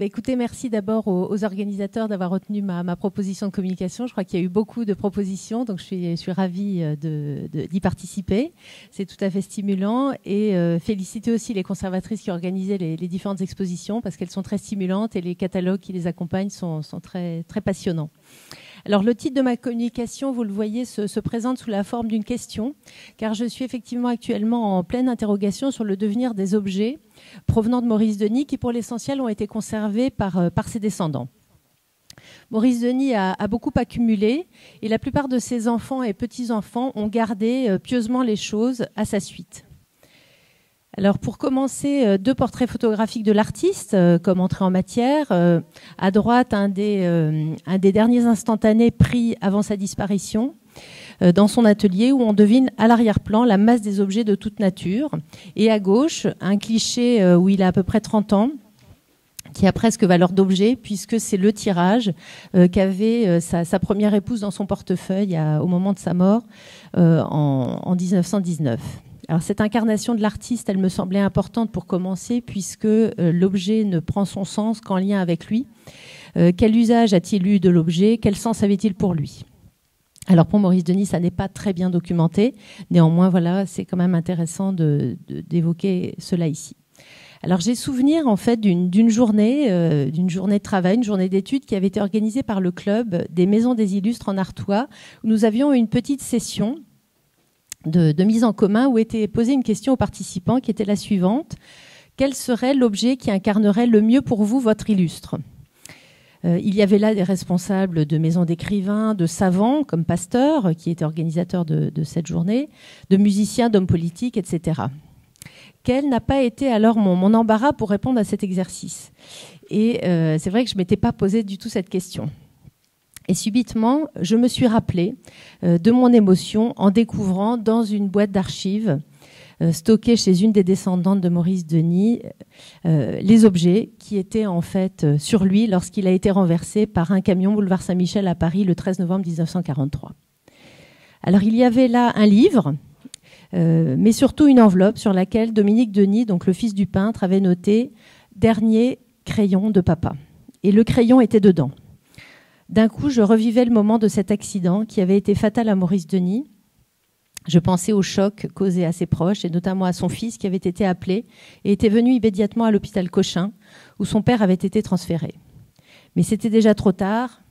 Écoutez, merci d'abord aux organisateurs d'avoir retenu ma proposition de communication. Je crois qu'il y a eu beaucoup de propositions, donc je suis ravie d'y participer. C'est tout à fait stimulant. Et féliciter aussi les conservatrices qui ont organisé les différentes expositions, parce qu'elles sont très stimulantes et les catalogues qui les accompagnent sont très, très passionnants. Alors, le titre de ma communication, vous le voyez, se présente sous la forme d'une question, car je suis effectivement actuellement en pleine interrogation sur le devenir des objets provenant de Maurice Denis, qui pour l'essentiel ont été conservés par ses descendants. Maurice Denis a beaucoup accumulé, et la plupart de ses enfants et petits-enfants ont gardé pieusement les choses à sa suite. Alors, pour commencer, 2 portraits photographiques de l'artiste, comme entrée en matière. À droite, un des derniers instantanés pris avant sa disparition, dans son atelier, où on devine à l'arrière-plan la masse des objets de toute nature. Et à gauche, un cliché où il a à peu près 30 ans, qui a presque valeur d'objet, puisque c'est le tirage qu'avait sa première épouse dans son portefeuille au moment de sa mort en 1919. Alors, cette incarnation de l'artiste, elle me semblait importante pour commencer, puisque l'objet ne prend son sens qu'en lien avec lui. Quel usage a-t-il eu de l'objet? Quel sens avait-il pour lui? Alors, pour Maurice Denis, ça n'est pas très bien documenté. Néanmoins, voilà, c'est quand même intéressant d'évoquer cela ici. Alors, j'ai souvenir, en fait, d'une journée de travail, une journée d'études qui avait été organisée par le club des Maisons des Illustres en Artois, où nous avions une petite session de mise en commun où était posée une question aux participants qui était la suivante. Quel serait l'objet qui incarnerait le mieux pour vous votre illustre? Il y avait là des responsables de maisons d'écrivains, de savants comme Pasteur, qui était organisateur de cette journée, de musiciens, d'hommes politiques, etc. Quel n'a pas été alors mon embarras pour répondre à cet exercice? Et c'est vrai que je ne m'étais pas posé du tout cette question. Et subitement, je me suis rappelé de mon émotion en découvrant dans une boîte d'archives stockée chez une des descendantes de Maurice Denis les objets qui étaient en fait sur lui lorsqu'il a été renversé par un camion boulevard Saint-Michel à Paris le 13 novembre 1943. Alors il y avait là un livre, mais surtout une enveloppe sur laquelle Dominique Denis, donc le fils du peintre, avait noté « Dernier crayon de papa ». Et le crayon était dedans. D'un coup, je revivais le moment de cet accident qui avait été fatal à Maurice Denis. Je pensais au choc causé à ses proches et notamment à son fils qui avait été appelé et était venu immédiatement à l'hôpital Cochin où son père avait été transféré. Mais c'était déjà trop tard.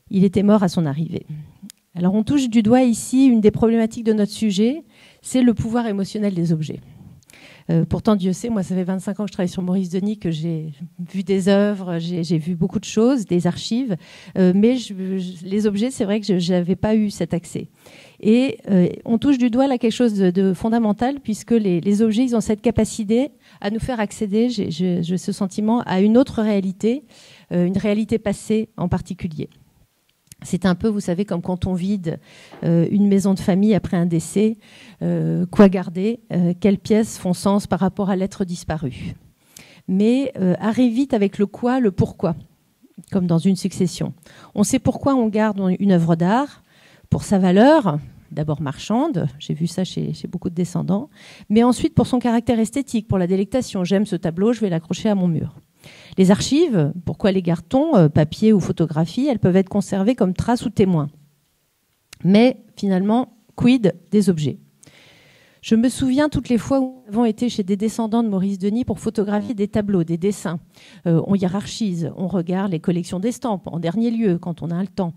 Il était mort à son arrivée. Alors on touche du doigt ici une des problématiques de notre sujet, c'est le pouvoir émotionnel des objets. Pourtant, Dieu sait, moi, ça fait 25 ans que je travaille sur Maurice Denis, que j'ai vu des œuvres, j'ai vu beaucoup de choses, des archives, mais les objets, c'est vrai que je n'avais pas eu cet accès. Et on touche du doigt là quelque chose de fondamental, puisque les objets, ils ont cette capacité à nous faire accéder, j'ai ce sentiment, à une autre réalité, une réalité passée en particulier. C'est un peu, vous savez, comme quand on vide une maison de famille après un décès, quoi garder, quelles pièces font sens par rapport à l'être disparu. Mais arrive vite avec le quoi, le pourquoi, comme dans une succession. On sait pourquoi on garde une œuvre d'art, pour sa valeur, d'abord marchande, j'ai vu ça chez beaucoup de descendants, mais ensuite pour son caractère esthétique, pour la délectation. J'aime ce tableau, je vais l'accrocher à mon mur. Les archives, pourquoi les garde-t-on, papier ou photographie? Elles peuvent être conservées comme traces ou témoins. Mais finalement, quid des objets? Je me souviens toutes les fois où nous avons été chez des descendants de Maurice Denis pour photographier des tableaux, des dessins. On hiérarchise, on regarde les collections d'estampes, en dernier lieu, quand on a le temps.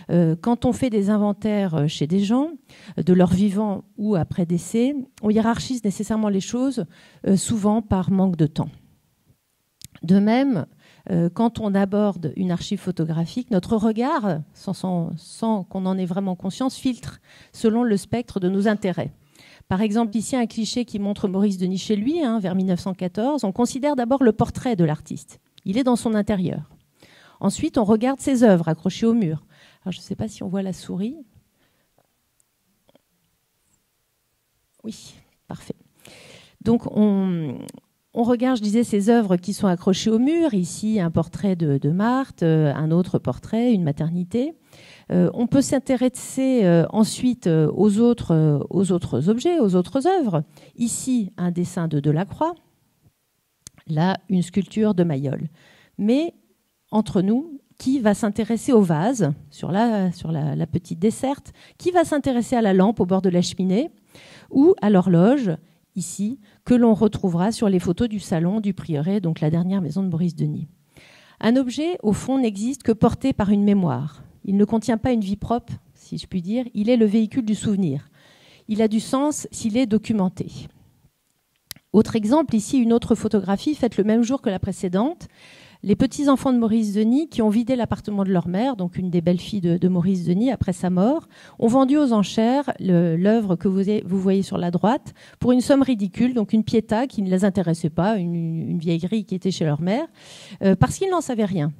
Quand on fait des inventaires chez des gens, de leur vivant ou après décès, on hiérarchise nécessairement les choses, souvent par manque de temps. De même, quand on aborde une archive photographique, notre regard, sans qu'on en ait vraiment conscience, filtre selon le spectre de nos intérêts. Par exemple, ici, un cliché qui montre Maurice Denis chez lui, vers 1914. On considère d'abord le portrait de l'artiste. Il est dans son intérieur. Ensuite, on regarde ses œuvres accrochées au mur. Alors, je ne sais pas si on voit la souris. Oui, parfait. Donc, on regarde, je disais, ces œuvres qui sont accrochées au mur. Ici, un portrait de Marthe, un autre portrait, une maternité. On peut s'intéresser ensuite aux autres objets, aux autres œuvres. Ici, un dessin de Delacroix. Là, une sculpture de Mayol. Mais entre nous, qui va s'intéresser au vase sur la petite desserte, qui va s'intéresser à la lampe au bord de la cheminée ou à l'horloge, ici, que l'on retrouvera sur les photos du salon du prieuré, donc la dernière maison de Maurice Denis. Un objet, au fond, n'existe que porté par une mémoire. Il ne contient pas une vie propre, si je puis dire. Il est le véhicule du souvenir. Il a du sens s'il est documenté. Autre exemple, ici, une autre photographie faite le même jour que la précédente. Les petits-enfants de Maurice Denis qui ont vidé l'appartement de leur mère, donc une des belles-filles de Maurice Denis après sa mort, ont vendu aux enchères l'œuvre que vous voyez sur la droite pour une somme ridicule, donc une piéta qui ne les intéressait pas, une vieillerie qui était chez leur mère, parce qu'ils n'en savaient rien.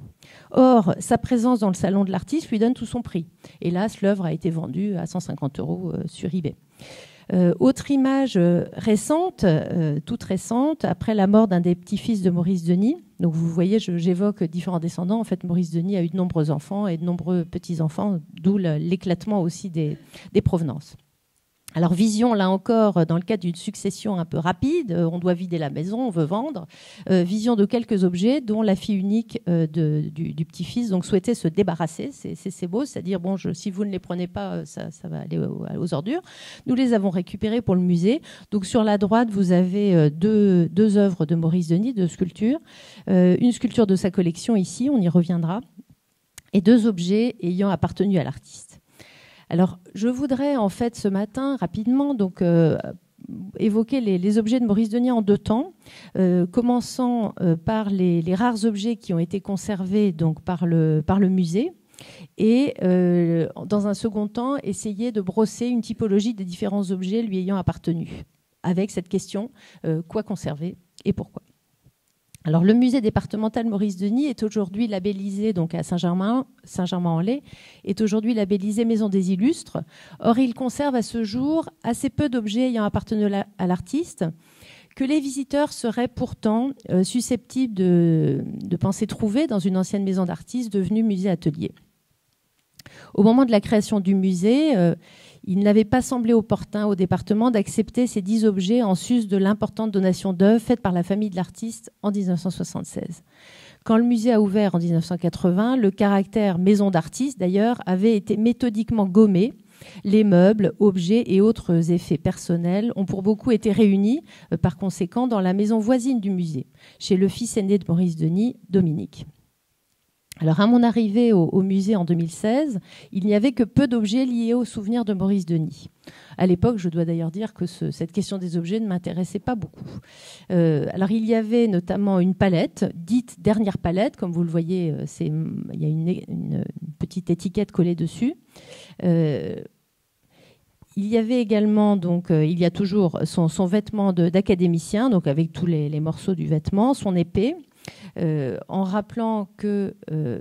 Or, sa présence dans le salon de l'artiste lui donne tout son prix. Hélas, l'œuvre a été vendue à 150 € sur eBay. Autre image récente, toute récente, après la mort d'un des petits-fils de Maurice Denis. Donc vous voyez, j'évoque différents descendants. En fait, Maurice Denis a eu de nombreux enfants et de nombreux petits-enfants, d'où l'éclatement aussi des provenances. Alors vision, là encore, dans le cadre d'une succession un peu rapide, on doit vider la maison, on veut vendre. Vision de quelques objets dont la fille unique du petit-fils donc souhaitait se débarrasser. C'est beau, c'est-à-dire, bon, si vous ne les prenez pas, ça va aller aux ordures. Nous les avons récupérés pour le musée. Donc sur la droite, vous avez deux œuvres de Maurice Denis, deux sculptures. Une sculpture de sa collection ici, on y reviendra, et deux objets ayant appartenu à l'artiste. Alors, je voudrais en fait ce matin rapidement donc évoquer les objets de Maurice Denis en deux temps, commençant par les rares objets qui ont été conservés donc par le musée, et dans un second temps essayer de brosser une typologie des différents objets lui ayant appartenu, avec cette question quoi conserver et pourquoi. Alors, le musée départemental Maurice Denis est aujourd'hui labellisé, donc à Saint-Germain-en-Laye, est aujourd'hui labellisé Maison des Illustres. Or, il conserve à ce jour assez peu d'objets ayant appartenu à l'artiste, que les visiteurs seraient pourtant susceptibles de penser trouver dans une ancienne maison d'artistes devenue musée-atelier. Au moment de la création du musée, il n'avait pas semblé opportun au département d'accepter ces 10 objets en sus de l'importante donation d'œuvres faite par la famille de l'artiste en 1976. Quand le musée a ouvert en 1980, le caractère maison d'artiste, d'ailleurs, avait été méthodiquement gommé. Les meubles, objets et autres effets personnels ont pour beaucoup été réunis, par conséquent, dans la maison voisine du musée, chez le fils aîné de Maurice Denis, Dominique. Alors, à mon arrivée au musée en 2016, il n'y avait que peu d'objets liés aux souvenirs de Maurice Denis. À l'époque, je dois d'ailleurs dire que cette question des objets ne m'intéressait pas beaucoup. Alors, il y avait notamment une palette, dite dernière palette, comme vous le voyez, il y a une petite étiquette collée dessus. Il y avait également, donc, il y a toujours son vêtement d'académicien, donc avec tous les morceaux du vêtement, son épée. En rappelant que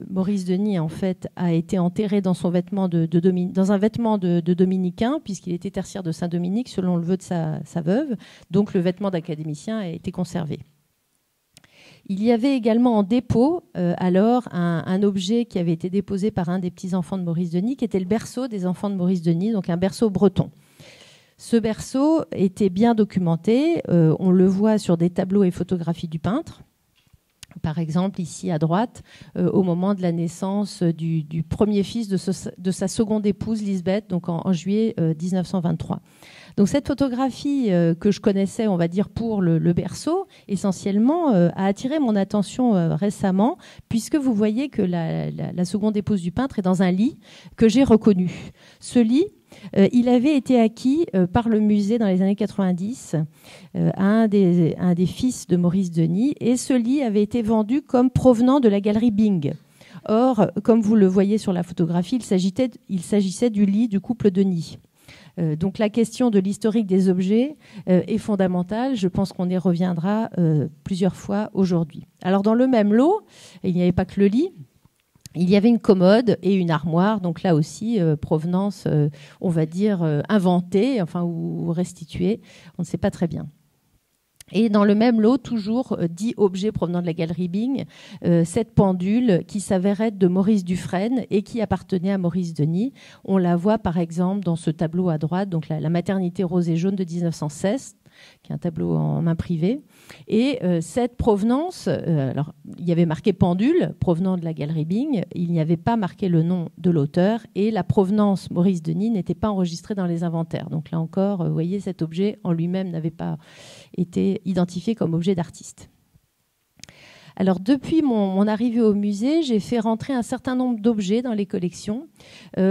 Maurice Denis en fait a été enterré dans son vêtement dans un vêtement de dominicain, puisqu'il était tertiaire de Saint-Dominique selon le vœu de sa veuve, donc le vêtement d'académicien a été conservé. Il y avait également en dépôt alors un objet qui avait été déposé par un des petits-enfants de Maurice Denis, qui était le berceau des enfants de Maurice Denis, donc un berceau breton. Ce berceau était bien documenté, on le voit sur des tableaux et photographies du peintre. Par exemple, ici à droite, au moment de la naissance du premier fils de sa seconde épouse, Lisbeth, donc en juillet 1923. Donc cette photographie que je connaissais, on va dire, pour le berceau, essentiellement, a attiré mon attention récemment, puisque vous voyez que la seconde épouse du peintre est dans un lit que j'ai reconnu. Ce lit, il avait été acquis par le musée dans les années 90 à un des fils de Maurice Denis, et ce lit avait été vendu comme provenant de la galerie Bing. Or, comme vous le voyez sur la photographie, il s'agissait du lit du couple Denis. Donc la question de l'historique des objets est fondamentale. Je pense qu'on y reviendra plusieurs fois aujourd'hui. Alors dans le même lot, il n'y avait pas que le lit. Il y avait une commode et une armoire, donc là aussi, provenance, on va dire, inventée, enfin, ou restituée, on ne sait pas très bien. Et dans le même lot, toujours 10 objets provenant de la galerie Bing, cette pendule qui s'avérait être de Maurice Dufresne et qui appartenait à Maurice Denis. On la voit par exemple dans ce tableau à droite, donc la maternité rose et jaune de 1916. qui est un tableau en main privée. Et cette provenance, alors il y avait marqué pendule, provenant de la galerie Bing, il n'y avait pas marqué le nom de l'auteur, et la provenance Maurice Denis n'était pas enregistrée dans les inventaires. Donc là encore, vous voyez, cet objet en lui-même n'avait pas été identifié comme objet d'artiste. Alors, depuis mon arrivée au musée, j'ai fait rentrer un certain nombre d'objets dans les collections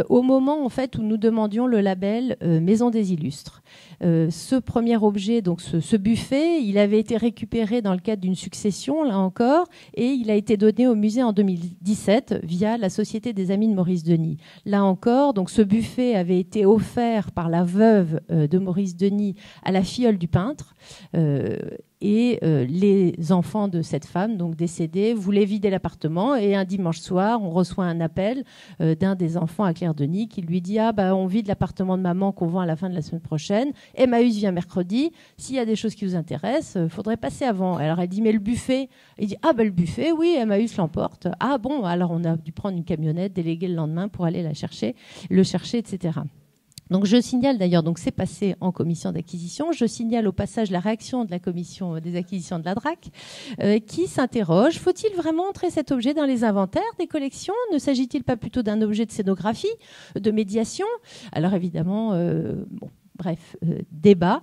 au moment en fait, où nous demandions le label Maison des Illustres. Ce premier objet, donc ce buffet, il avait été récupéré dans le cadre d'une succession, là encore, et il a été donné au musée en 2017 via la Société des Amis de Maurice Denis. Là encore, donc, ce buffet avait été offert par la veuve de Maurice Denis à la filleule du peintre. Et les enfants de cette femme, donc décédée, voulaient vider l'appartement. Et un dimanche soir, on reçoit un appel d'un des enfants à Claire-Denis qui lui dit « Ah, bah, on vide l'appartement de maman qu'on vend à la fin de la semaine prochaine. Emmaüs vient mercredi. S'il y a des choses qui vous intéressent, il faudrait passer avant. » Alors elle dit « Mais le buffet ?» Il dit « Ah, bah, le buffet, oui, Emmaüs l'emporte. » Ah bon, alors on a dû prendre une camionnette, déléguer le lendemain pour aller le chercher, etc. Donc je signale d'ailleurs, donc c'est passé en commission d'acquisition, je signale au passage la réaction de la commission des acquisitions de la DRAC qui s'interroge, faut-il vraiment entrer cet objet dans les inventaires des collections? Ne s'agit-il pas plutôt d'un objet de scénographie, de médiation? Alors évidemment, débat,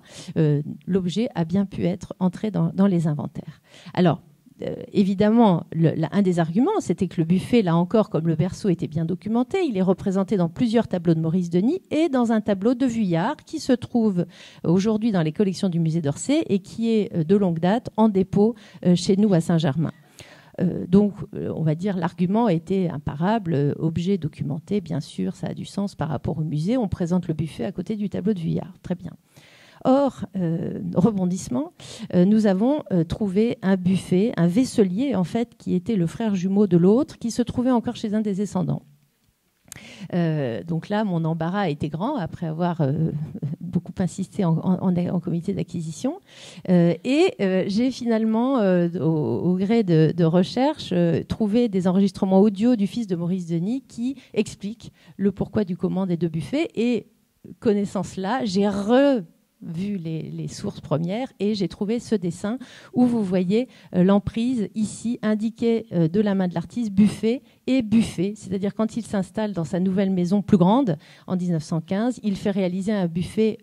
l'objet a bien pu être entré dans les inventaires. Alors, évidemment, un des arguments, c'était que le buffet, là encore, comme le berceau était bien documenté, il est représenté dans plusieurs tableaux de Maurice Denis et dans un tableau de Vuillard qui se trouve aujourd'hui dans les collections du musée d'Orsay et qui est de longue date en dépôt chez nous à Saint-Germain. Donc, on va dire, l'argument était imparable, objet documenté, bien sûr, ça a du sens par rapport au musée. On présente le buffet à côté du tableau de Vuillard. Très bien. Or, rebondissement, nous avons trouvé un buffet, un vaisselier, en fait, qui était le frère jumeau de l'autre, qui se trouvait encore chez un des descendants. Donc là, mon embarras était grand, après avoir beaucoup insisté en comité d'acquisition. J'ai finalement, au gré de recherche, trouvé des enregistrements audio du fils de Maurice Denis qui expliquent le pourquoi du comment des deux buffets. Et connaissant cela, j'ai vu les sources premières et j'ai trouvé ce dessin où vous voyez l'emprise ici indiquée de la main de l'artiste, buffet et buffet, c'est-à-dire quand il s'installe dans sa nouvelle maison plus grande en 1915, il fait réaliser un buffet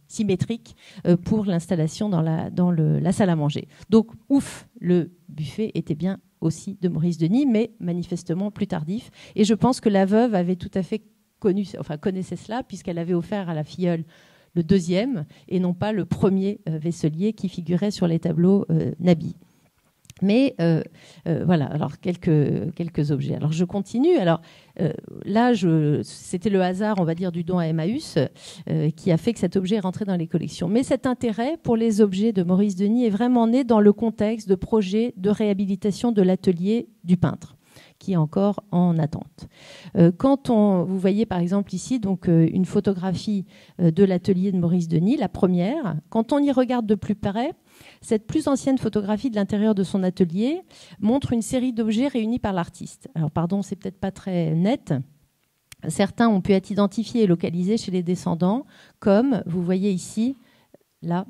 symétrique pour l'installation dans la salle à manger. Donc ouf, le buffet était bien aussi de Maurice Denis, mais manifestement plus tardif. Et je pense que la veuve avait tout à fait connaissait cela puisqu'elle avait offert à la filleule le deuxième, et non pas le premier vaisselier qui figurait sur les tableaux Nabi. Mais voilà, alors quelques objets. Alors je continue. Alors là, c'était le hasard, on va dire, du don à Emmaüs qui a fait que cet objet est rentré dans les collections. Mais cet intérêt pour les objets de Maurice Denis est vraiment né dans le contexte de projets de réhabilitation de l'atelier du peintre, qui est encore en attente. Quand vous voyez par exemple ici donc, une photographie de l'atelier de Maurice Denis, la première, quand on y regarde de plus près, cette plus ancienne photographie de l'intérieur de son atelier montre une série d'objets réunis par l'artiste. Alors pardon, c'est peut-être pas très net. Certains ont pu être identifiés et localisés chez les descendants, comme vous voyez ici, là,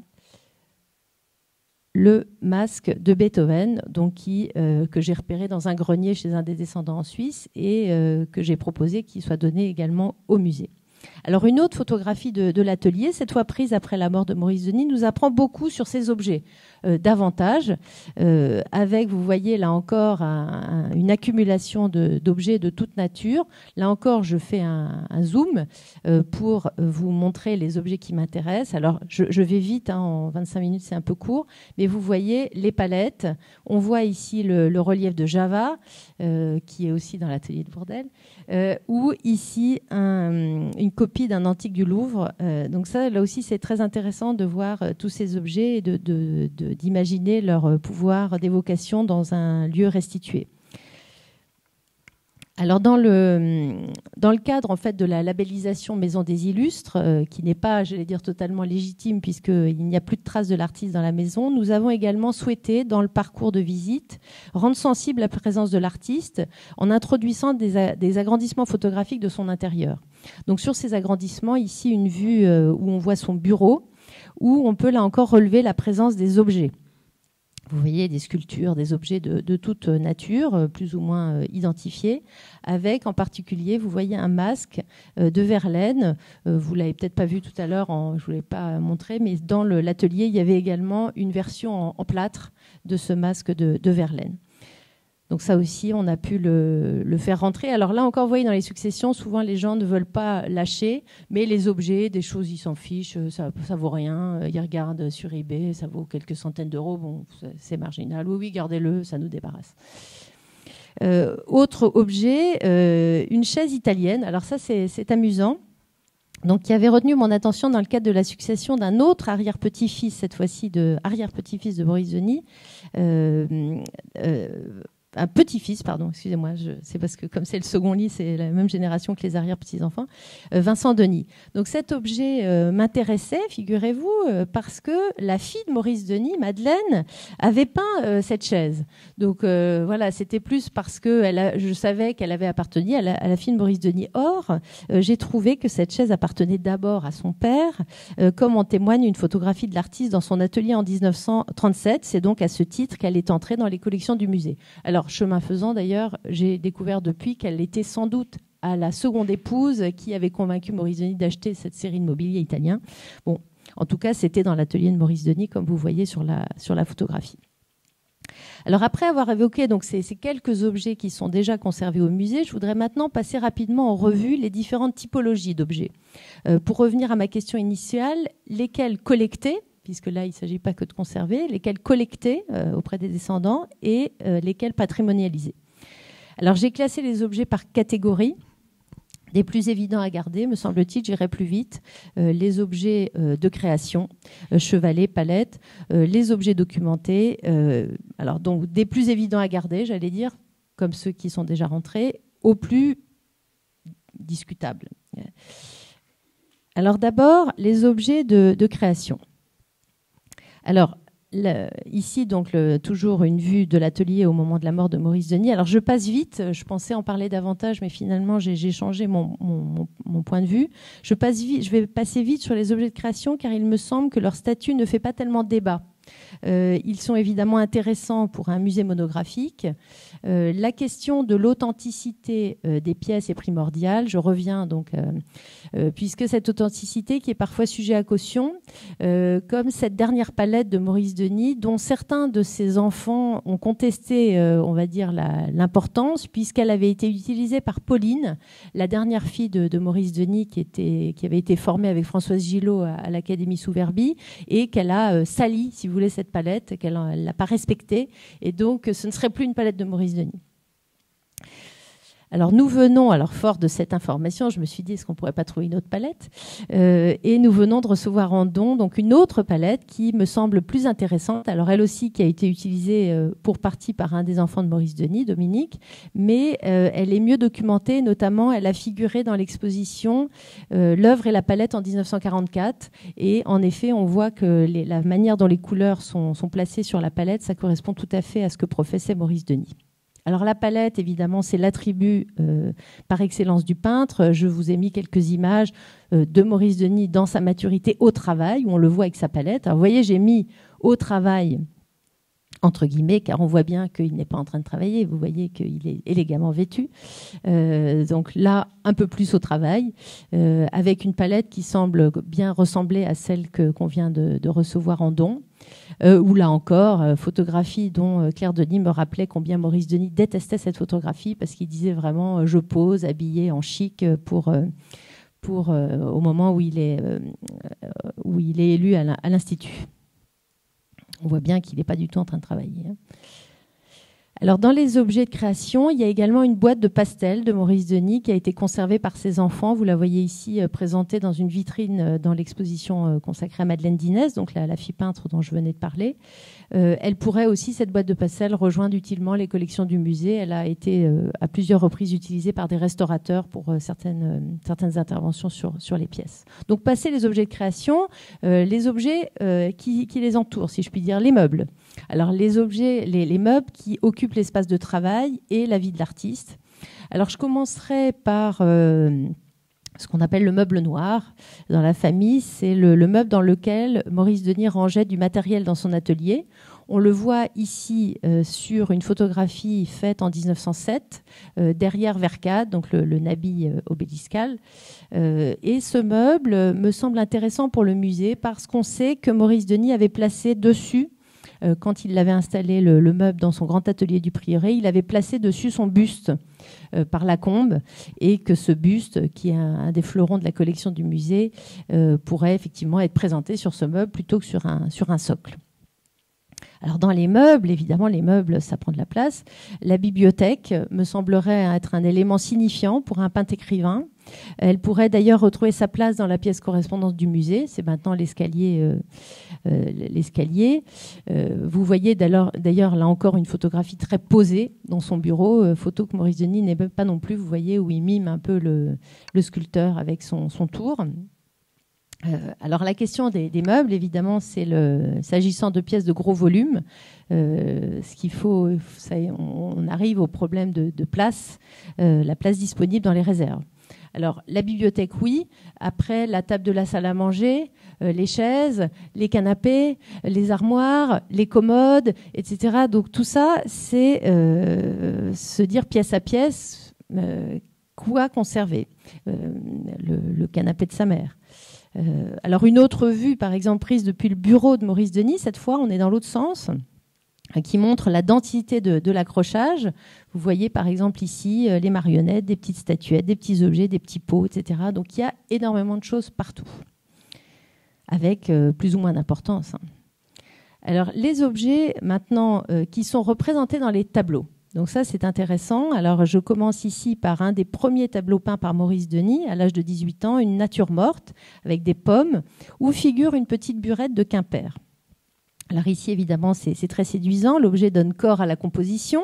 le masque de Beethoven, donc que j'ai repéré dans un grenier chez un des descendants en Suisse et que j'ai proposé qu'il soit donné également au musée. Alors une autre photographie de l'atelier, cette fois prise après la mort de Maurice Denis, nous apprend beaucoup sur ces objets, davantage, avec, vous voyez là encore, une accumulation d'objets de toute nature. Là encore, je fais un zoom pour vous montrer les objets qui m'intéressent. Alors je vais vite, en 25 minutes c'est un peu court, mais vous voyez les palettes. On voit ici le relief de Java, qui est aussi dans l'atelier de Bourdelle, ou ici une copie d'un antique du Louvre. Donc ça, là aussi, c'est très intéressant de voir tous ces objets et d'imaginer leur pouvoir d'évocation dans un lieu restitué. Alors dans le cadre en fait de la labellisation Maison des Illustres, qui n'est pas, j'allais dire, totalement légitime puisqu'il n'y a plus de traces de l'artiste dans la maison, nous avons également souhaité, dans le parcours de visite, rendre sensible la présence de l'artiste en introduisant des agrandissements photographiques de son intérieur. Donc sur ces agrandissements, ici une vue où on voit son bureau, où on peut là encore relever la présence des objets. Vous voyez des sculptures, des objets de toute nature, plus ou moins identifiés, avec en particulier, vous voyez un masque de Verlaine. Vous l'avez peut-être pas vu tout à l'heure, je ne vous l'ai pas montré, mais dans l'atelier, il y avait également une version en plâtre de ce masque de Verlaine. Donc ça aussi, on a pu le faire rentrer. Alors là encore, vous voyez, dans les successions, souvent les gens ne veulent pas lâcher, mais les objets, des choses, ils s'en fichent, ça vaut rien. Ils regardent sur eBay, ça vaut quelques centaines d'euros. Bon, c'est marginal. Oui, gardez-le, ça nous débarrasse. Autre objet, une chaise italienne. Alors ça, c'est amusant. Donc, qui avait retenu mon attention dans le cadre de la succession d'un autre arrière-petit-fils, cette fois-ci arrière-petit-fils de Maurice Denis. Un petit-fils, pardon, excusez-moi, c'est parce que comme c'est le second lit, c'est la même génération que les arrière-petits-enfants, Vincent Denis. Donc cet objet m'intéressait, figurez-vous, parce que la fille de Maurice Denis, Madeleine, avait peint cette chaise. Donc voilà, c'était plus parce que je savais qu'elle avait appartenu à la fille de Maurice Denis. Or, j'ai trouvé que cette chaise appartenait d'abord à son père, comme en témoigne une photographie de l'artiste dans son atelier en 1937. C'est donc à ce titre qu'elle est entrée dans les collections du musée. Alors, chemin faisant, d'ailleurs, j'ai découvert depuis qu'elle était sans doute à la seconde épouse qui avait convaincu Maurice Denis d'acheter cette série de mobilier italien. Bon, en tout cas, c'était dans l'atelier de Maurice Denis, comme vous voyez sur la photographie. Alors, après avoir évoqué donc, ces quelques objets qui sont déjà conservés au musée, je voudrais maintenant passer rapidement en revue les différentes typologies d'objets. Pour revenir à ma question initiale, lesquels collecter, puisque là, il ne s'agit pas que de conserver, lesquels collecter auprès des descendants et lesquels patrimonialiser. Alors, j'ai classé les objets par catégorie. Les plus évidents à garder, me semble-t-il, j'irai plus vite. Les objets de création, chevalet, palette, les objets documentés. Alors, donc, des plus évidents à garder, j'allais dire, comme ceux qui sont déjà rentrés, aux plus discutables. Alors, d'abord, les objets de création. Alors, ici, donc, toujours une vue de l'atelier au moment de la mort de Maurice Denis. Alors, je passe vite. Je pensais en parler davantage, mais finalement, j'ai changé mon point de vue. Je vais passer vite sur les objets de création, car il me semble que leur statut ne fait pas tellement débat. Ils sont évidemment intéressants pour un musée monographique. La question de l'authenticité des pièces est primordiale. Je reviens donc, puisque cette authenticité qui est parfois sujet à caution, comme cette dernière palette de Maurice Denis, dont certains de ses enfants ont contesté, on va dire, l'importance, puisqu'elle avait été utilisée par Pauline, la dernière fille de Maurice Denis, qui avait été formée avec Françoise Gillot à l'Académie Souverbi, et qu'elle a sali, si vous voulez, cette palette, qu'elle ne l'a pas respectée, et donc ce ne serait plus une palette de Maurice Denis. Alors nous venons, fort de cette information, je me suis dit, est-ce qu'on ne pourrait pas trouver une autre palette, et nous venons de recevoir en don donc une autre palette qui me semble plus intéressante. Alors elle aussi qui a été utilisée pour partie par un des enfants de Maurice Denis, Dominique, mais elle est mieux documentée, notamment elle a figuré dans l'exposition L'œuvre et la palette en 1944, et en effet on voit que la manière dont les couleurs sont placées sur la palette, ça correspond tout à fait à ce que professait Maurice Denis. Alors la palette, évidemment, c'est l'attribut par excellence du peintre. Je vous ai mis quelques images de Maurice Denis dans sa maturité au travail, où on le voit avec sa palette. Alors vous voyez, j'ai mis au travail, entre guillemets, car on voit bien qu'il n'est pas en train de travailler. Vous voyez qu'il est élégamment vêtu. Donc là, un peu plus au travail, avec une palette qui semble bien ressembler à celle qu'on vient de recevoir en don. Ou là encore, photographie dont Claire Denis me rappelait combien Maurice Denis détestait cette photographie parce qu'il disait vraiment je pose habillé en chic pour au moment où il est élu à l'Institut. On voit bien qu'il n'est pas du tout en train de travailler. Alors, dans les objets de création, il y a également une boîte de pastels de Maurice Denis qui a été conservée par ses enfants. Vous la voyez ici présentée dans une vitrine dans l'exposition consacrée à Madeleine d'Inès, donc la fille peintre dont je venais de parler. Elle pourrait aussi, cette boîte de pastels, rejoindre utilement les collections du musée. Elle a été à plusieurs reprises utilisée par des restaurateurs pour certaines interventions sur les pièces. Donc, passer les objets de création, les objets qui les entourent, si je puis dire, les meubles. Alors, les objets, les meubles qui occupent l'espace de travail et la vie de l'artiste. Alors, je commencerai par ce qu'on appelle le meuble noir. Dans la famille, c'est le meuble dans lequel Maurice Denis rangeait du matériel dans son atelier. On le voit ici sur une photographie faite en 1907, derrière Vercade, donc le Nabi obéliscal. Et ce meuble me semble intéressant pour le musée parce qu'on sait que Maurice Denis avait placé dessus, quand il avait installé le meuble dans son grand atelier du Prieuré, il avait placé dessus son buste par Lacombe, et que ce buste, qui est un des fleurons de la collection du musée, pourrait effectivement être présenté sur ce meuble plutôt que sur un socle. Alors dans les meubles, évidemment, les meubles, ça prend de la place. La bibliothèque me semblerait être un élément signifiant pour un peintre-écrivain. Elle pourrait d'ailleurs retrouver sa place dans la pièce correspondance du musée. C'est maintenant l'escalier. Vous voyez d'ailleurs là encore une photographie très posée dans son bureau, photo que Maurice Denis n'aime pas non plus. Vous voyez où il mime un peu le sculpteur avec son tour. Alors la question des meubles, évidemment, c'est s'agissant de pièces de gros volume, ce qu'il faut, on arrive au problème de place, la place disponible dans les réserves. Alors la bibliothèque, oui. Après, la table de la salle à manger, les chaises, les canapés, les armoires, les commodes, etc. Donc tout ça, c'est se dire pièce à pièce quoi conserver. Le canapé de sa mère. Alors une autre vue, par exemple, prise depuis le bureau de Maurice Denis, cette fois on est dans l'autre sens, qui montre la densité de l'accrochage. Vous voyez par exemple ici les marionnettes, des petites statuettes, des petits objets, des petits pots, etc. Donc il y a énormément de choses partout, avec plus ou moins d'importance. Alors les objets maintenant qui sont représentés dans les tableaux. Donc ça, c'est intéressant. Alors, je commence ici par un des premiers tableaux peints par Maurice Denis, à l'âge de 18 ans, une nature morte, avec des pommes, où figure une petite burette de Quimper. Alors ici, évidemment, c'est très séduisant. L'objet donne corps à la composition,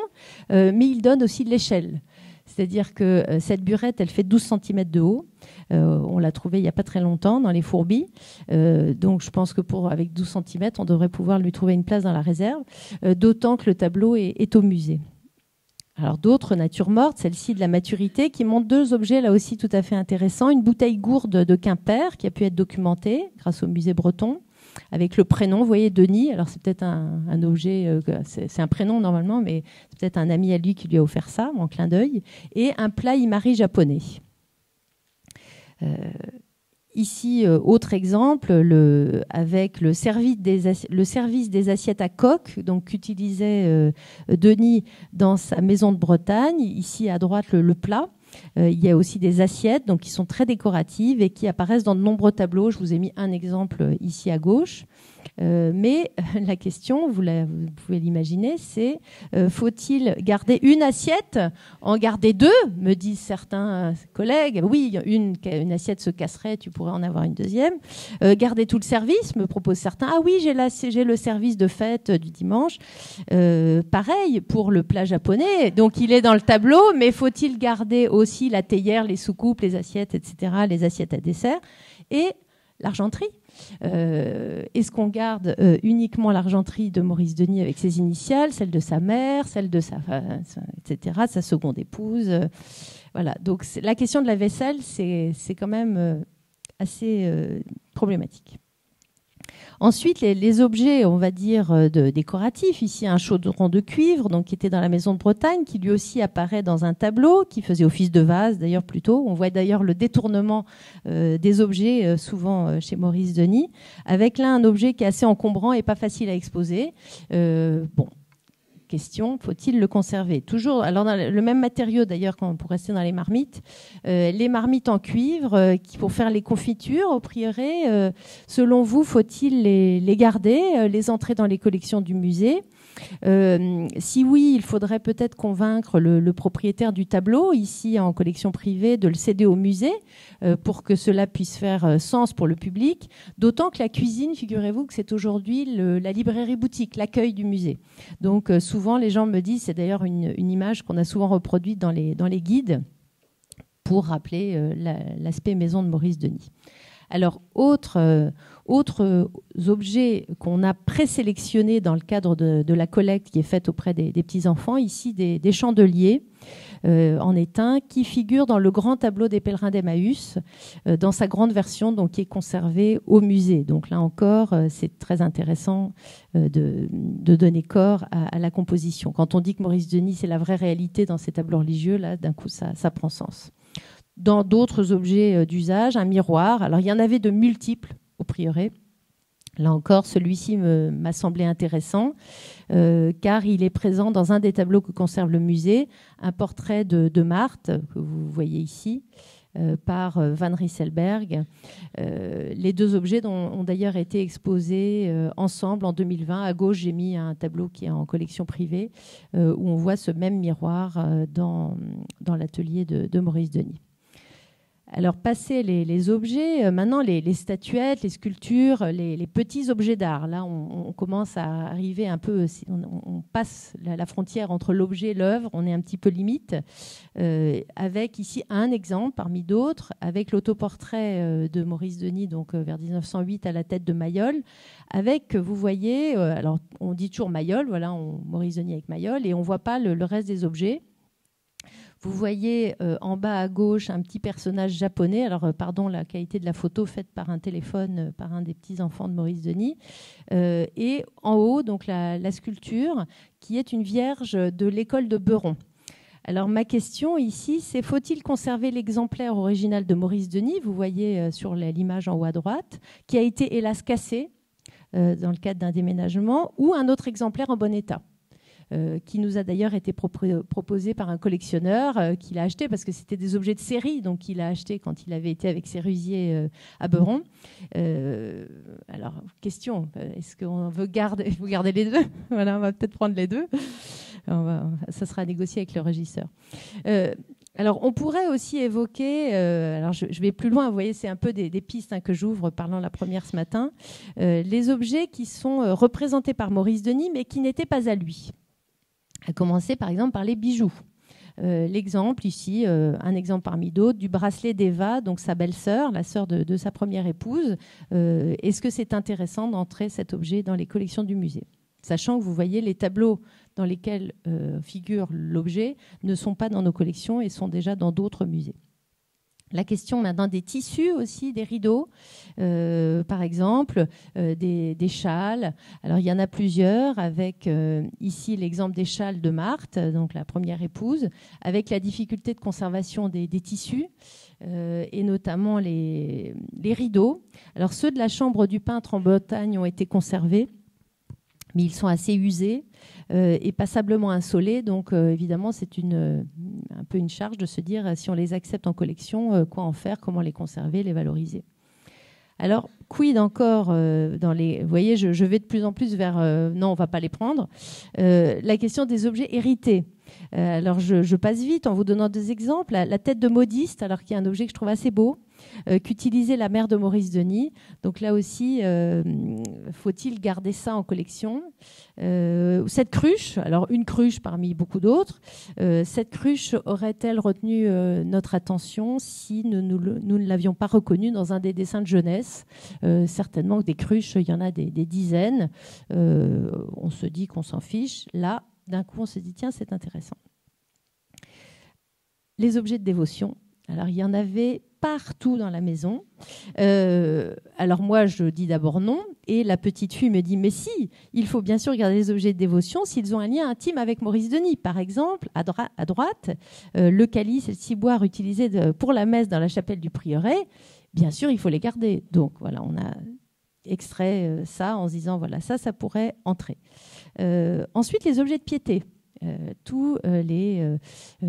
mais il donne aussi de l'échelle. C'est-à-dire que cette burette, elle fait 12 cm de haut. On l'a trouvée il n'y a pas très longtemps dans les fourbis. Donc je pense que avec 12 cm, on devrait pouvoir lui trouver une place dans la réserve, d'autant que le tableau est au musée. Alors d'autres natures mortes, celle-ci de la maturité, qui montre deux objets là aussi tout à fait intéressants. Une bouteille gourde de Quimper qui a pu être documentée grâce au musée breton, avec le prénom, vous voyez, Denis. Alors c'est peut-être un objet, c'est un prénom normalement, mais c'est peut-être un ami à lui qui lui a offert ça, en clin d'œil. Et un plat imari japonais. Ici, autre exemple, avec le service des assiettes à coque, donc qu'utilisait Denis dans sa maison de Bretagne. Ici, à droite, le plat. Il y a aussi des assiettes donc, qui sont très décoratives et qui apparaissent dans de nombreux tableaux. Je vous ai mis un exemple ici à gauche. Mais la question, vous pouvez l'imaginer, c'est faut-il garder une assiette, en garder deux, me disent certains collègues. Oui, une assiette se casserait, tu pourrais en avoir une deuxième. Garder tout le service, me proposent certains. Ah oui, j'ai le service de fête du dimanche. Pareil pour le plat japonais. Donc il est dans le tableau, mais faut-il garder aussi la théière, les soucoupes, les assiettes, etc., les assiettes à dessert et l'argenterie. Est-ce qu'on garde uniquement l'argenterie de Maurice Denis avec ses initiales, celle de sa mère, celle de etc., sa seconde épouse, voilà. Donc la question de la vaisselle, c'est quand même assez problématique. Ensuite, les objets, on va dire, décoratifs. Ici, un chaudron de cuivre, donc, qui était dans la maison de Bretagne, qui lui aussi apparaît dans un tableau, qui faisait office de vase, d'ailleurs, plutôt. On voit d'ailleurs le détournement des objets, souvent chez Maurice Denis, avec là un objet qui est assez encombrant et pas facile à exposer. Question, faut-il le conserver? Toujours, alors dans le même matériau d'ailleurs, pour rester dans les marmites en cuivre pour faire les confitures au prieuré, selon vous, faut-il les garder, les entrer dans les collections du musée? Si oui, il faudrait peut-être convaincre le propriétaire du tableau, ici en collection privée, de le céder au musée pour que cela puisse faire sens pour le public. D'autant que la cuisine, figurez-vous que c'est aujourd'hui la librairie boutique, l'accueil du musée. Donc souvent, les gens me disent, c'est d'ailleurs une image qu'on a souvent reproduite dans les guides pour rappeler l'aspect maison de Maurice Denis. Alors, autres objets qu'on a présélectionnés dans le cadre de la collecte qui est faite auprès des petits-enfants, ici des chandeliers en étain, qui figure dans le grand tableau des pèlerins d'Emmaüs, dans sa grande version, donc, qui est conservée au musée. Donc là encore, c'est très intéressant de donner corps à la composition. Quand on dit que Maurice Denis, c'est la vraie réalité dans ces tableaux religieux, là, d'un coup, ça prend sens. Dans d'autres objets d'usage, un miroir. Alors, il y en avait de multiples au prieuré. Là encore, celui-ci m'a semblé intéressant car il est présent dans un des tableaux que conserve le musée, un portrait de Marthe, que vous voyez ici, par Van Rysselberghe. Les deux objets ont d'ailleurs été exposés ensemble en 2020. À gauche, j'ai mis un tableau qui est en collection privée où on voit ce même miroir dans l'atelier de Maurice Denis. Alors, passé les objets, maintenant les statuettes, les sculptures, les petits objets d'art. Là, on commence à arriver un peu, on passe la frontière entre l'objet et l'œuvre, on est un petit peu limite, avec ici un exemple parmi d'autres, avec l'autoportrait de Maurice Denis, donc vers 1908 à la tête de Mayol, avec, vous voyez, alors on dit toujours Mayol, voilà, Maurice Denis avec Mayol, et on ne voit pas le reste des objets. Vous voyez en bas à gauche un petit personnage japonais. Alors, pardon, la qualité de la photo faite par un téléphone, par un des petits-enfants de Maurice Denis. Et en haut, donc la sculpture, qui est une vierge de l'école de Beuron. Alors, ma question ici, c'est faut-il conserver l'exemplaire original de Maurice Denis, vous voyez sur l'image en haut à droite, qui a été hélas cassé dans le cadre d'un déménagement, ou un autre exemplaire en bon état qui nous a d'ailleurs été proposé par un collectionneur qu'il a acheté parce que c'était des objets de série, donc il a acheté quand il avait été avec Sérusier à Beuron. Alors, question, est-ce qu'on veut garder les deux? Voilà, on va peut-être prendre les deux. Ça sera négocié avec le régisseur. Alors, on pourrait aussi évoquer, alors je vais plus loin, vous voyez, c'est un peu des pistes que j'ouvre parlant la première ce matin, les objets qui sont représentés par Maurice Denis, mais qui n'étaient pas à lui. À commencer par exemple par les bijoux. L'exemple ici, un exemple parmi d'autres, du bracelet d'Eva, donc sa belle-sœur, la sœur de sa première épouse. Est-ce que c'est intéressant d'entrer cet objet dans les collections du musée? Sachant que vous voyez, les tableaux dans lesquels figure l'objet ne sont pas dans nos collections et sont déjà dans d'autres musées. La question maintenant des tissus aussi, des rideaux, par exemple, des châles. Alors, il y en a plusieurs, avec ici l'exemple des châles de Marthe, donc la première épouse, avec la difficulté de conservation des tissus, et notamment les rideaux. Alors, ceux de la chambre du peintre en Bretagne ont été conservés, mais ils sont assez usés et passablement insolés. Donc, évidemment, c'est un peu une charge de se dire, si on les accepte en collection, quoi en faire, comment les conserver, les valoriser. Alors, quid encore dans les... Vous voyez, je vais de plus en plus vers... non, on ne va pas les prendre. La question des objets hérités. Alors, je passe vite en vous donnant deux exemples. La tête de modiste, alors qui est un objet que je trouve assez beau, qu'utilisait la mère de Maurice Denis. Donc là aussi, faut-il garder ça en collection? Cette cruche, alors une cruche parmi beaucoup d'autres, cette cruche aurait-elle retenu notre attention si nous ne l'avions pas reconnue dans un des dessins de jeunesse? Certainement que des cruches, il y en a des dizaines. On se dit qu'on s'en fiche. Là, d'un coup, on se dit, tiens, c'est intéressant. Les objets de dévotion. Alors, il y en avait partout dans la maison. Alors, moi, je dis d'abord non. Et la petite fille me dit, mais si, il faut bien sûr garder les objets de dévotion s'ils ont un lien intime avec Maurice Denis. Par exemple, à droite, le calice et le ciboire utilisés pour la messe dans la chapelle du prieuré, bien sûr, il faut les garder. Donc, voilà, on a extrait ça en se disant, voilà, ça pourrait entrer. Ensuite, les objets de piété. Tous les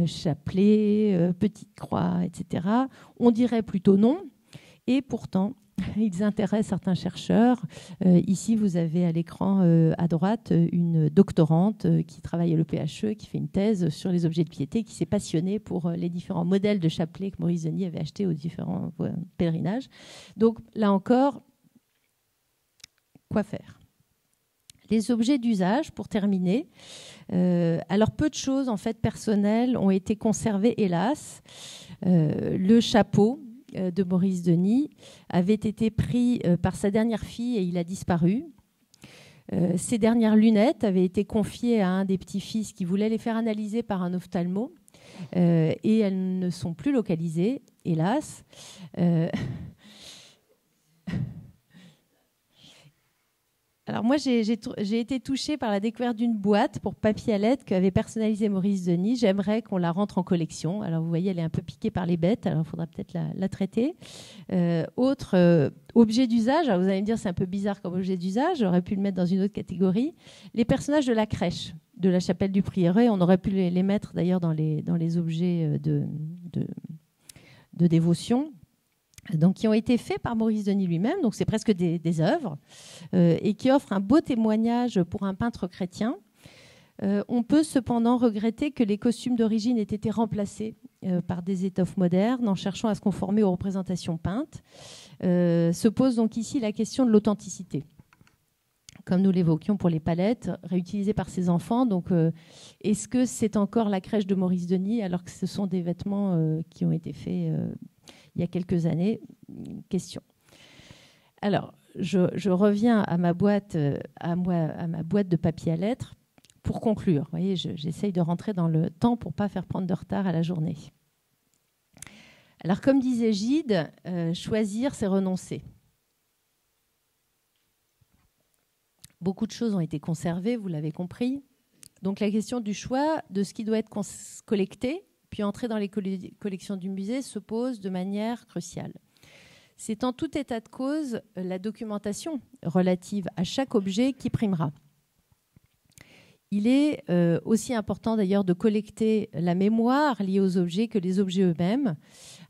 chapelets, petites croix, etc. On dirait plutôt non. Et pourtant, ils intéressent certains chercheurs. Ici, vous avez à l'écran à droite une doctorante qui travaille à l'EPHE, qui fait une thèse sur les objets de piété, qui s'est passionnée pour les différents modèles de chapelets que Maurice Denis avait achetés aux différents pèlerinages. Donc là encore, quoi faire? Les objets d'usage, pour terminer. Alors, peu de choses, en fait, personnelles ont été conservées, hélas. Le chapeau de Maurice Denis avait été pris par sa dernière fille et il a disparu. Ses dernières lunettes avaient été confiées à un des petits-fils qui voulait les faire analyser par un ophtalmo. et elles ne sont plus localisées, hélas. Alors moi, j'ai été touchée par la découverte d'une boîte pour papier à lettres qu'avait personnalisée Maurice Denis. J'aimerais qu'on la rentre en collection. Alors vous voyez, elle est un peu piquée par les bêtes, alors il faudra peut-être la traiter. Autre objet d'usage, alors vous allez me dire c'est un peu bizarre comme objet d'usage, j'aurais pu le mettre dans une autre catégorie. Les personnages de la crèche, de la chapelle du Prieuré, on aurait pu les mettre d'ailleurs dans les objets de dévotion. Donc, qui ont été faits par Maurice Denis lui-même, donc c'est presque des œuvres, et qui offrent un beau témoignage pour un peintre chrétien. On peut cependant regretter que les costumes d'origine aient été remplacés par des étoffes modernes en cherchant à se conformer aux représentations peintes. Se pose donc ici la question de l'authenticité. Comme nous l'évoquions pour les palettes, réutilisées par ces enfants. Donc, est-ce que c'est encore la crèche de Maurice Denis alors que ce sont des vêtements qui ont été faits il y a quelques années? Question. Alors, je reviens à ma boîte, à ma boîte de papier à lettres pour conclure. Vous voyez, j'essaye de rentrer dans le temps pour ne pas faire prendre de retard à la journée. Alors, comme disait Gide, choisir, c'est renoncer. Beaucoup de choses ont été conservées, vous l'avez compris. Donc la question du choix de ce qui doit être collecté, puis entrer dans les collections du musée, se pose de manière cruciale. C'est en tout état de cause la documentation relative à chaque objet qui primera. Il est aussi important d'ailleurs de collecter la mémoire liée aux objets que les objets eux-mêmes.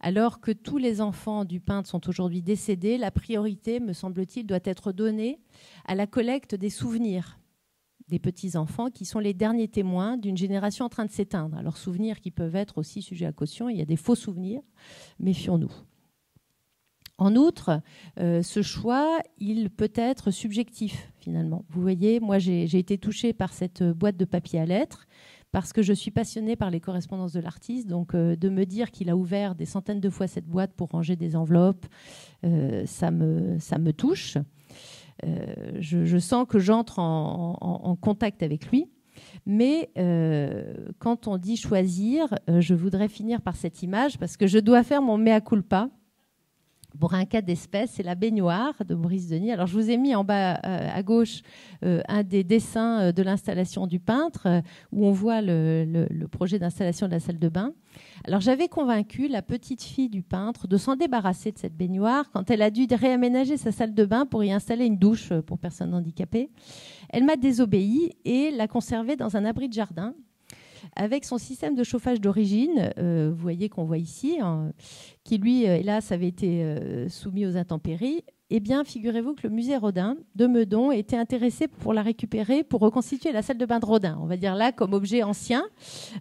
Alors que tous les enfants du peintre sont aujourd'hui décédés, la priorité, me semble-t-il, doit être donnée à la collecte des souvenirs des petits-enfants qui sont les derniers témoins d'une génération en train de s'éteindre. Alors souvenirs qui peuvent être aussi sujets à caution, il y a des faux souvenirs, méfions-nous. En outre, ce choix, il peut être subjectif finalement. Vous voyez, moi j'ai été touchée par cette boîte de papier à lettres parce que je suis passionnée par les correspondances de l'artiste. Donc de me dire qu'il a ouvert des centaines de fois cette boîte pour ranger des enveloppes, ça me touche. Je sens que j'entre en contact avec lui. Mais quand on dit choisir, je voudrais finir par cette image parce que je dois faire mon mea culpa. Pour un cas d'espèce, c'est la baignoire de Maurice Denis. Alors, je vous ai mis en bas à gauche un des dessins de l'installation du peintre où on voit le projet d'installation de la salle de bain. Alors, j'avais convaincu la petite fille du peintre de s'en débarrasser de cette baignoire quand elle a dû réaménager sa salle de bain pour y installer une douche pour personnes handicapées. Elle m'a désobéi et l'a conservée dans un abri de jardin. Avec son système de chauffage d'origine, vous voyez qu'on voit ici, hein, qui lui, hélas, avait été soumis aux intempéries, eh bien, figurez-vous que le musée Rodin de Meudon était intéressé pour la récupérer, pour reconstituer la salle de bain de Rodin. On va dire là comme objet ancien,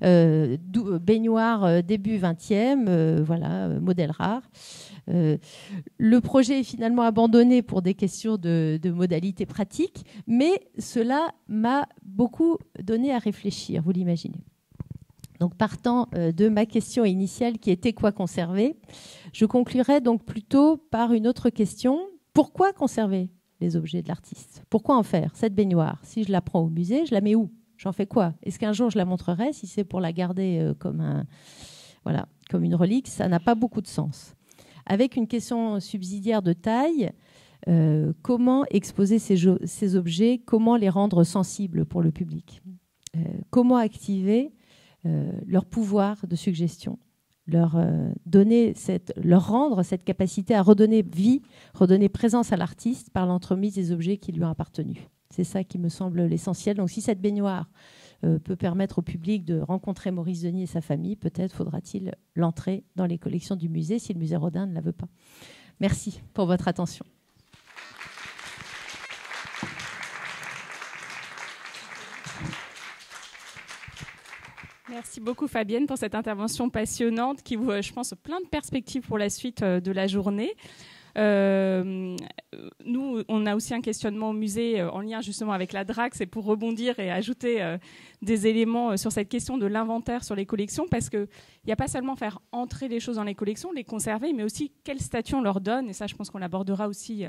baignoire début 20e, voilà, modèle rare. Le projet est finalement abandonné pour des questions de modalités pratiques, mais cela m'a beaucoup donné à réfléchir, vous l'imaginez. Donc, partant de ma question initiale qui était quoi conserver, je conclurai donc plutôt par une autre question. Pourquoi conserver les objets de l'artiste? Pourquoi en faire cette baignoire? Si je la prends au musée, je la mets où? J'en fais quoi? Est-ce qu'un jour je la montrerai? Si c'est pour la garder comme une relique, ça n'a pas beaucoup de sens. Avec une question subsidiaire de taille, comment exposer ces objets? Comment les rendre sensibles pour le public? Comment activer leur pouvoir de suggestion, leur rendre cette capacité à redonner vie, redonner présence à l'artiste par l'entremise des objets qui lui ont appartenu. C'est ça qui me semble l'essentiel. Donc si cette baignoire peut permettre au public de rencontrer Maurice Denis et sa famille, peut-être faudra-t-il l'entrer dans les collections du musée si le musée Rodin ne la veut pas. Merci pour votre attention. Merci beaucoup Fabienne pour cette intervention passionnante qui ouvre, je pense, plein de perspectives pour la suite de la journée. Nous, on a aussi un questionnement au musée en lien justement avec la DRAC, c'est pour rebondir et ajouter des éléments sur cette question de l'inventaire sur les collections, parce qu'il n'y a pas seulement faire entrer les choses dans les collections, les conserver, mais aussi quel statut on leur donne, et ça je pense qu'on l'abordera aussi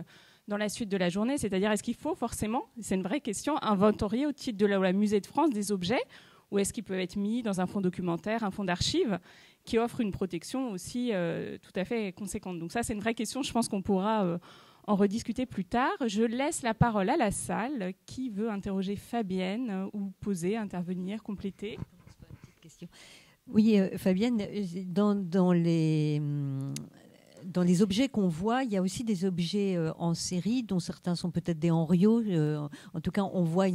dans la suite de la journée, c'est-à-dire est-ce qu'il faut forcément, c'est une vraie question, inventorier au titre de la Musée de France des objets, ou est-ce qu'ils peuvent être mis dans un fonds documentaire, un fonds d'archives qui offre une protection aussi tout à fait conséquente. Donc ça, c'est une vraie question. Je pense qu'on pourra en rediscuter plus tard. Je laisse la parole à la salle. Qui veut interroger Fabienne ou poser, intervenir, compléter? Oui, Fabienne, dans les objets qu'on voit, il y a aussi des objets en série, dont certains sont peut-être des henriot. En tout cas, on voit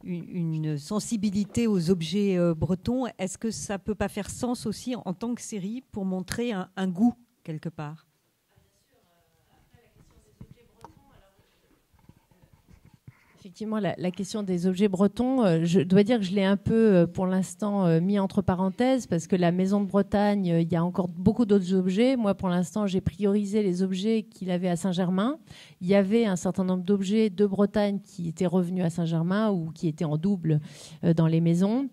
une sensibilité aux objets bretons. Est-ce que ça ne peut pas faire sens aussi en tant que série pour montrer un goût quelque part? Effectivement, la question des objets bretons, je dois dire que je l'ai un peu, pour l'instant, mis entre parenthèses, parce que la Maison de Bretagne, il y a encore beaucoup d'autres objets. Moi, pour l'instant, j'ai priorisé les objets qu'il avait à Saint-Germain. Il y avait un certain nombre d'objets de Bretagne qui étaient revenus à Saint-Germain ou qui étaient en double dans les maisons.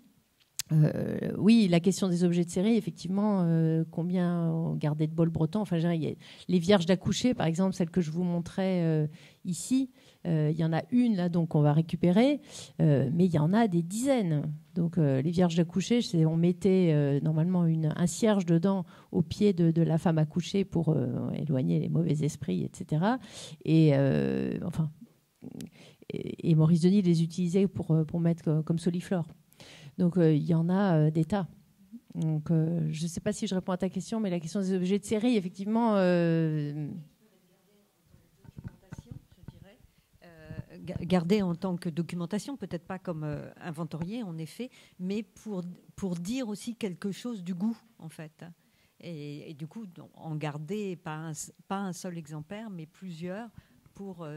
Oui, la question des objets de série, effectivement, combien garder de bols bretons. Enfin, il y a les vierges d'accoucher, par exemple, celle que je vous montrais ici. Il y en a une là, donc on va récupérer, mais il y en a des dizaines. Donc les vierges d'accoucher, on mettait normalement un cierge dedans au pied de la femme accouchée pour éloigner les mauvais esprits, etc. Et Maurice Denis les utilisait pour mettre comme soliflore. Donc il y en a des tas. Donc je ne sais pas si je réponds à ta question, mais la question des objets de série, effectivement. Garder en tant que documentation, peut-être pas comme inventorié en effet, mais pour dire aussi quelque chose du goût en fait. Et du coup, en garder pas un seul exemplaire, mais plusieurs pour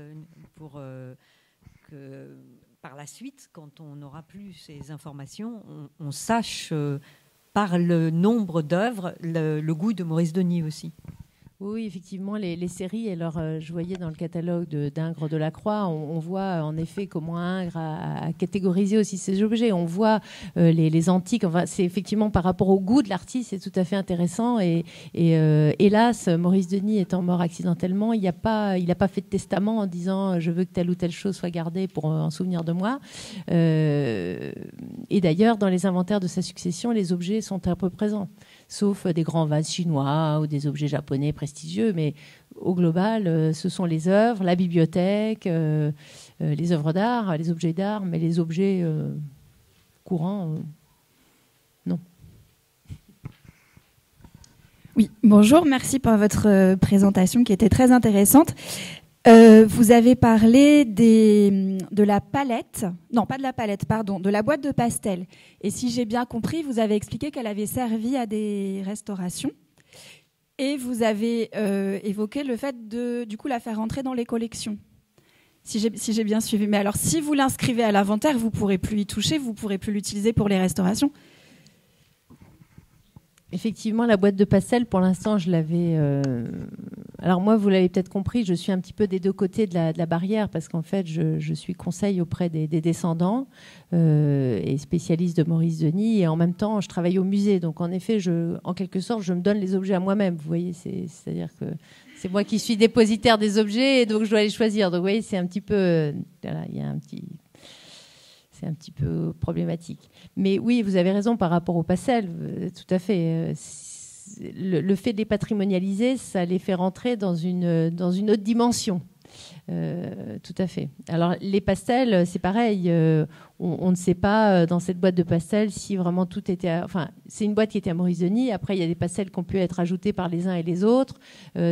que par la suite, quand on n'aura plus ces informations, on sache par le nombre d'œuvres le goût de Maurice Denis aussi. Oui, effectivement, les séries, alors, je voyais dans le catalogue d'Ingres de la Croix, on voit en effet comment Ingres a catégorisé aussi ces objets. On voit les antiques. Enfin, c'est effectivement par rapport au goût de l'artiste, c'est tout à fait intéressant. Et hélas, Maurice Denis étant mort accidentellement, il n'a pas fait de testament en disant je veux que telle ou telle chose soit gardée pour en souvenir de moi. Et d'ailleurs, dans les inventaires de sa succession, les objets sont un peu présents, sauf des grands vases chinois ou des objets japonais prestigieux, mais au global, ce sont les œuvres, la bibliothèque, les œuvres d'art, les objets d'art, mais les objets courants, non. Oui, bonjour, merci pour votre présentation qui était très intéressante. Vous avez parlé de la palette, non pas de la palette, pardon, de la boîte de pastel. Et si j'ai bien compris, vous avez expliqué qu'elle avait servi à des restaurations. Et vous avez évoqué le fait de, du coup, la faire entrer dans les collections. Si j'ai bien suivi. Mais alors, si vous l'inscrivez à l'inventaire, vous ne pourrez plus y toucher, vous ne pourrez plus l'utiliser pour les restaurations. Effectivement, la boîte de pastel, pour l'instant, je l'avais... Alors moi, vous l'avez peut-être compris, je suis un petit peu des deux côtés de la barrière parce qu'en fait, je suis conseil auprès des descendants et spécialiste de Maurice Denis. Et en même temps, je travaille au musée. Donc, en effet, en quelque sorte, je me donne les objets à moi-même. Vous voyez, c'est-à-dire que c'est moi qui suis dépositaire des objets et donc je dois les choisir. Donc, vous voyez, c'est un petit peu... Voilà, il y a un petit... C'est un petit peu problématique. Mais oui, vous avez raison par rapport au pastel, tout à fait. Le fait de les patrimonialiser, ça les fait rentrer dans une autre dimension. Tout à fait. Alors, les pastels, c'est pareil. On ne sait pas dans cette boîte de pastels si vraiment tout était... Enfin, c'est une boîte qui était à Maurice Denis. Après, il y a des pastels qui ont pu être ajoutés par les uns et les autres.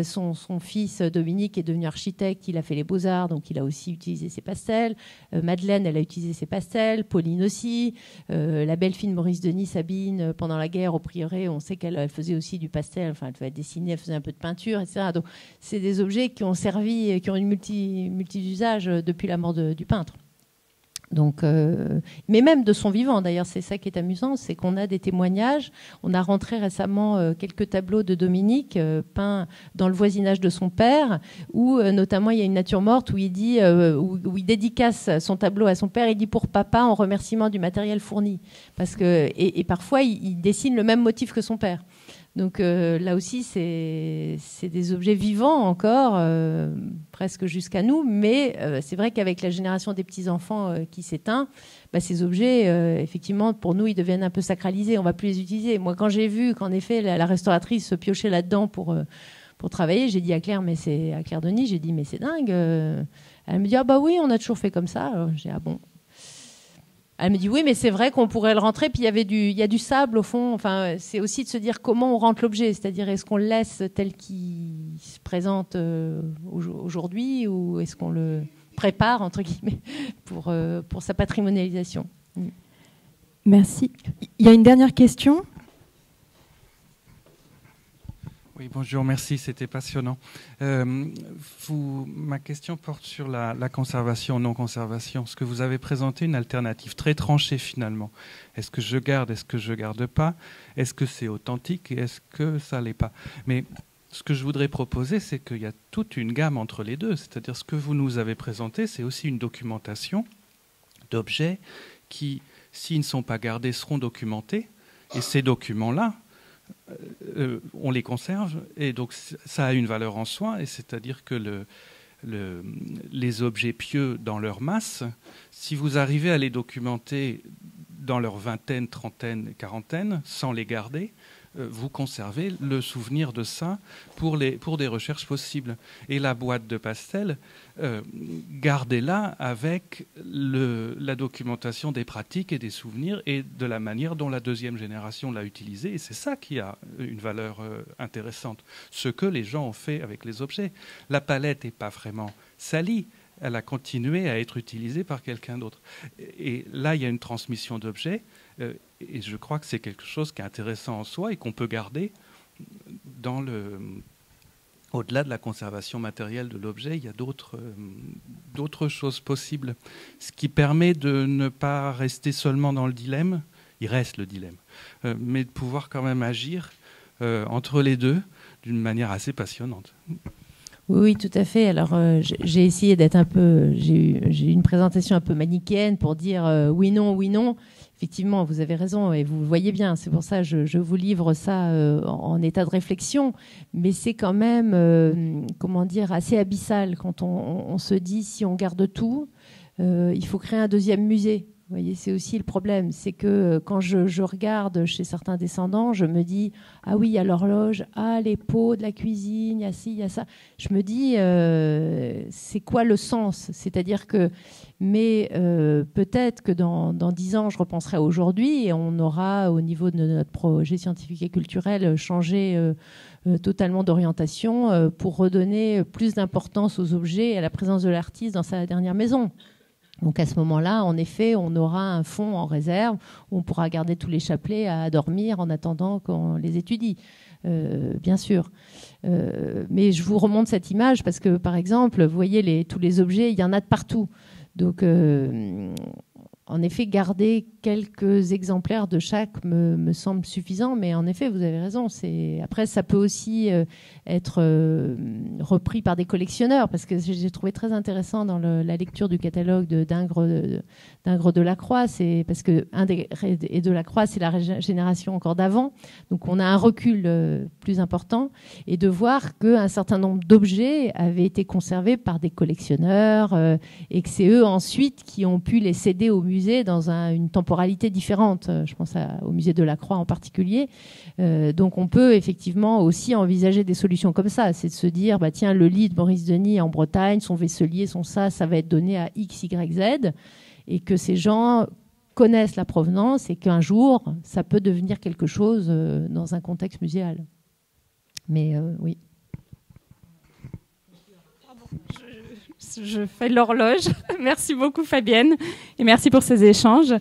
Son fils, Dominique, est devenu architecte. Il a fait les beaux-arts, donc il a aussi utilisé ses pastels. Madeleine, elle a utilisé ses pastels. Pauline aussi. La belle-fille de Maurice Denis, Sabine, pendant la guerre au prieuré, on sait qu'elle faisait aussi du pastel. Enfin, elle devait dessiner, elle faisait un peu de peinture, etc. Donc, c'est des objets qui ont servi, qui ont une multi-usage depuis la mort du peintre. Donc, mais même de son vivant, d'ailleurs, c'est ça qui est amusant, c'est qu'on a des témoignages. On a rentré récemment quelques tableaux de Dominique peints dans le voisinage de son père, où notamment il y a une nature morte où il dit, où il dédicace son tableau à son père. Il dit pour papa en remerciement du matériel fourni, parce que et parfois il dessine le même motif que son père. Donc là aussi, c'est des objets vivants encore, presque jusqu'à nous, mais c'est vrai qu'avec la génération des petits-enfants qui s'éteint, ces objets, effectivement, pour nous, ils deviennent un peu sacralisés, on ne va plus les utiliser. Moi, quand j'ai vu qu'en effet, la restauratrice se piochait là-dedans pour travailler, j'ai dit à Claire Denis, j'ai dit, mais c'est dingue. Elle me dit, ah bah oui, on a toujours fait comme ça. Alors, j'ai dit, ah bon. Elle me dit oui, mais c'est vrai qu'on pourrait le rentrer. Puis il y a du sable au fond. Enfin, c'est aussi de se dire comment on rentre l'objet. C'est-à-dire, est-ce qu'on le laisse tel qu'il se présente aujourd'hui, ou est-ce qu'on le prépare entre guillemets pour sa patrimonialisation. Merci. Il y a une dernière question. Oui, bonjour, merci, c'était passionnant. Ma question porte sur la conservation, non-conservation. Est-ce que vous avez présenté une alternative très tranchée finalement? Est-ce que je garde, est-ce que je garde pas? Est-ce que c'est authentique et est-ce que ça l'est pas? Mais ce que je voudrais proposer, c'est qu'il y a toute une gamme entre les deux. C'est-à-dire ce que vous nous avez présenté, c'est aussi une documentation d'objets qui, s'ils ne sont pas gardés, seront documentés. Et ces documents-là, on les conserve et donc ça a une valeur en soi, et c'est-à-dire que les objets pieux dans leur masse, si vous arrivez à les documenter dans leur vingtaine, trentaine, quarantaine, sans les garder, vous conservez le souvenir de ça pour des recherches possibles. Et la boîte de pastel, gardez-la avec la documentation des pratiques et des souvenirs et de la manière dont la deuxième génération l'a utilisée. Et c'est ça qui a une valeur intéressante. Ce que les gens ont fait avec les objets. La palette n'est pas vraiment salie. Elle a continué à être utilisée par quelqu'un d'autre. Et là, il y a une transmission d'objets. Et je crois que c'est quelque chose qui est intéressant en soi et qu'on peut garder au-delà de la conservation matérielle de l'objet. Il y a d'autres choses possibles, ce qui permet de ne pas rester seulement dans le dilemme. Il reste le dilemme, mais de pouvoir quand même agir entre les deux d'une manière assez passionnante. Oui, tout à fait. Alors, j'ai essayé d'être un peu... J'ai eu une présentation un peu manichéenne pour dire oui, non, oui, non. Effectivement, vous avez raison et vous le voyez bien. C'est pour ça que je vous livre ça en état de réflexion. Mais c'est quand même, assez abyssal quand on se dit si on garde tout, il faut créer un deuxième musée. Vous voyez, c'est aussi le problème. C'est que quand je regarde chez certains descendants, je me dis ah oui, il y a l'horloge, les pots de la cuisine, il y a ci, il y a ça. Je me dis c'est quoi le sens? C'est-à-dire que peut-être que dans 10 ans, je repenserai à aujourd'hui et on aura, au niveau de notre projet scientifique et culturel, changé totalement d'orientation pour redonner plus d'importance aux objets et à la présence de l'artiste dans sa dernière maison. Donc à ce moment-là, en effet, on aura un fonds en réserve où on pourra garder tous les chapelets à dormir en attendant qu'on les étudie, bien sûr. Mais je vous remonte cette image parce que, par exemple, vous voyez tous les objets, il y en a de partout. Donc, en effet, garder quelques exemplaires de chaque me semble suffisant, mais en effet, vous avez raison. Après, ça peut aussi être repris par des collectionneurs, parce que j'ai trouvé très intéressant dans la lecture du catalogue d'Ingres Delacroix, c'est parce que et Delacroix, c'est la génération encore d'avant, donc on a un recul plus important, et de voir qu'un certain nombre d'objets avaient été conservés par des collectionneurs, et que c'est eux ensuite qui ont pu les céder au musée dans une temporalité différente. Je pense au musée Delacroix en particulier. Donc on peut effectivement aussi envisager des solutions comme ça. C'est de se dire, tiens, le lit de Maurice Denis en Bretagne, son vaisselier, ça va être donné à X, Y, Z, et que ces gens connaissent la provenance et qu'un jour, ça peut devenir quelque chose dans un contexte muséal. Mais oui. Je fais l'horloge. Merci beaucoup Fabienne et merci pour ces échanges.